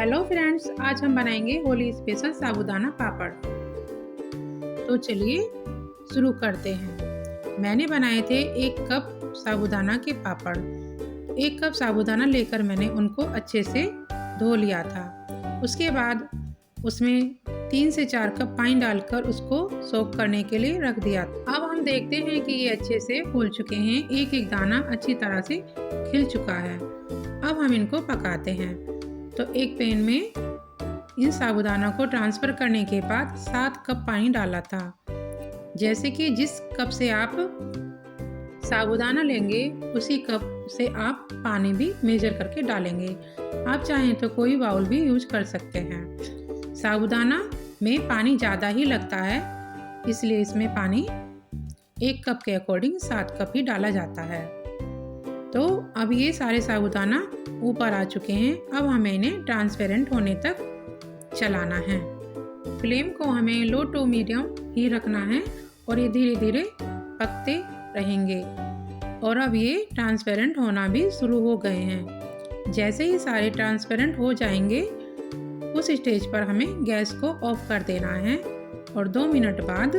Hello friends, आज हम बनाएंगे होली स्पेशल साबूदाना पापड़। तो चलिए शुरू करते हैं। मैंने बनाए थे 1 कप साबूदाना के पापड़। 1 कप साबूदाना लेकर मैंने उनको अच्छे से धो लिया था। उसके बाद उसमें 3 से 4 कप पानी डालकर उसको सोक करने के लिए रख दिया। अब हम देखते हैं कि ये अच्छे से फूल चुके हैं, एक एक दाना अच्छी तरह से खिल चुका है। अब हम इनको पकाते हैं। तो एक पैन में इन साबूदाना को ट्रांसफ़र करने के बाद 7 कप पानी डाला था। जैसे कि जिस कप से आप साबूदाना लेंगे उसी कप से आप पानी भी मेजर करके डालेंगे। आप चाहें तो कोई बाउल भी यूज कर सकते हैं। साबूदाना में पानी ज़्यादा ही लगता है, इसलिए इसमें पानी 1 कप के अकॉर्डिंग 7 कप ही डाला जाता है। तो अब ये सारे साबूदाना ऊपर आ चुके हैं। अब हमें इन्हें ट्रांसपेरेंट होने तक चलाना है। फ्लेम को हमें लो टू मीडियम ही रखना है और ये धीरे धीरे पकते रहेंगे। और अब ये ट्रांसपेरेंट होना भी शुरू हो गए हैं। जैसे ही सारे ट्रांसपेरेंट हो जाएंगे उस स्टेज पर हमें गैस को ऑफ कर देना है और 2 मिनट बाद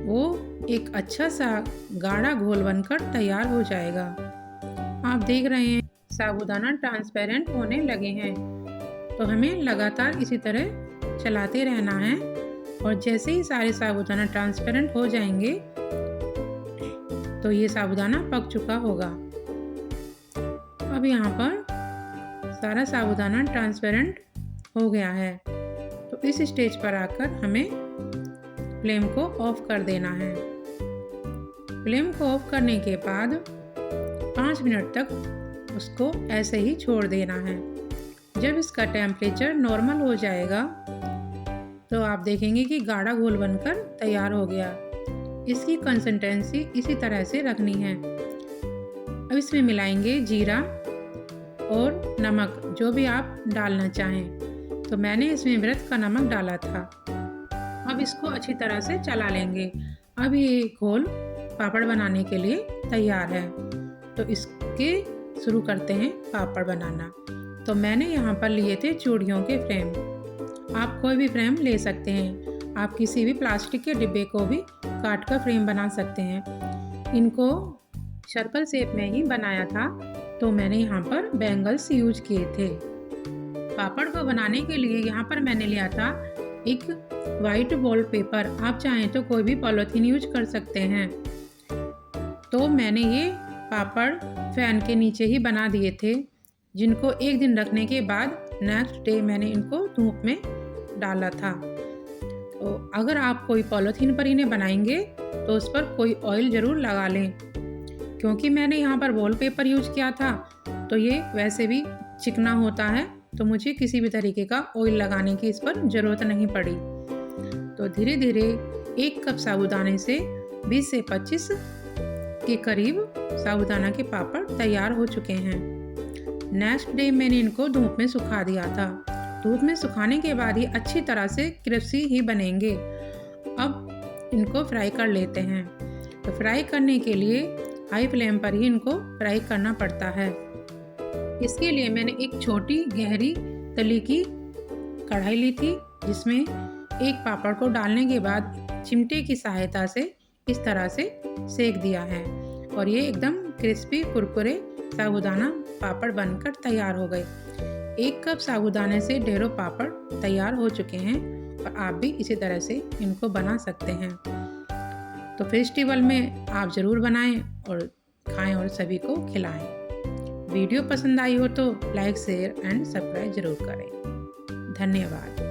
वो एक अच्छा सा गाढ़ा घोल बनकर तैयार हो जाएगा। आप देख रहे हैं साबूदाना ट्रांसपेरेंट होने लगे हैं, तो हमें लगातार इसी तरह चलाते रहना है। और जैसे ही सारे साबूदाना ट्रांसपेरेंट हो जाएंगे तो ये साबूदाना पक चुका होगा। अब यहाँ पर सारा साबूदाना ट्रांसपेरेंट हो गया है। तो इस स्टेज पर आकर हमें फ्लेम को ऑफ कर देना है। फ्लेम को ऑफ करने के बाद 5 मिनट तक उसको ऐसे ही छोड़ देना है। जब इसका टेम्परेचर नॉर्मल हो जाएगा तो आप देखेंगे कि गाढ़ा घोल बनकर तैयार हो गया। इसकी कंसिस्टेंसी इसी तरह से रखनी है। अब इसमें मिलाएंगे जीरा और नमक, जो भी आप डालना चाहें। तो मैंने इसमें व्रत का नमक डाला था। अब इसको अच्छी तरह से चला लेंगे। अब ये घोल पापड़ बनाने के लिए तैयार है। तो इसके शुरू करते हैं पापड़ बनाना। तो मैंने यहाँ पर लिए थे चूड़ियों के फ्रेम। आप कोई भी फ्रेम ले सकते हैं। आप किसी भी प्लास्टिक के डिब्बे को भी काट कर फ्रेम बना सकते हैं। इनको सर्कल शेप में ही बनाया था, तो मैंने यहाँ पर बैंगल्स यूज किए थे। पापड़ को बनाने के लिए यहाँ पर मैंने लिया था एक वाइट वॉल पेपर। आप चाहें तो कोई भी पॉलीथीन यूज कर सकते हैं। तो मैंने ये पापड़ फैन के नीचे ही बना दिए थे, जिनको 1 दिन रखने के बाद नेक्स्ट डे मैंने इनको धूप में डाला था। तो अगर आप कोई पॉलीथीन पर इन्हें बनाएंगे तो उस पर कोई ऑयल ज़रूर लगा लें। क्योंकि मैंने यहाँ पर वॉल पेपर यूज किया था तो ये वैसे भी चिकना होता है, तो मुझे किसी भी तरीके का ऑयल लगाने की इस पर ज़रूरत नहीं पड़ी। तो धीरे धीरे 1 कप साबूदाने से 20 से 25 के करीब साबूदाना के पापड़ तैयार हो चुके हैं। नेक्स्ट डे मैंने इनको धूप में सुखा दिया था। धूप में सुखाने के बाद ये अच्छी तरह से क्रिस्पी ही बनेंगे। अब इनको फ्राई कर लेते हैं। तो फ्राई करने के लिए हाई फ्लेम पर ही इनको फ्राई करना पड़ता है। इसके लिए मैंने एक छोटी गहरी तली की कढ़ाई ली थी, जिसमें एक पापड़ को डालने के बाद चिमटे की सहायता से इस तरह से सेक दिया है और ये एकदम क्रिस्पी कुरकुरे साबूदाना पापड़ बनकर तैयार हो गए। 1 कप साबूदाने से ढेरों पापड़ तैयार हो चुके हैं और आप भी इसी तरह से इनको बना सकते हैं। तो फेस्टिवल में आप ज़रूर बनाएं और खाएं और सभी को खिलाएं। वीडियो पसंद आई हो तो लाइक, शेयर एंड सब्सक्राइब ज़रूर करें। धन्यवाद।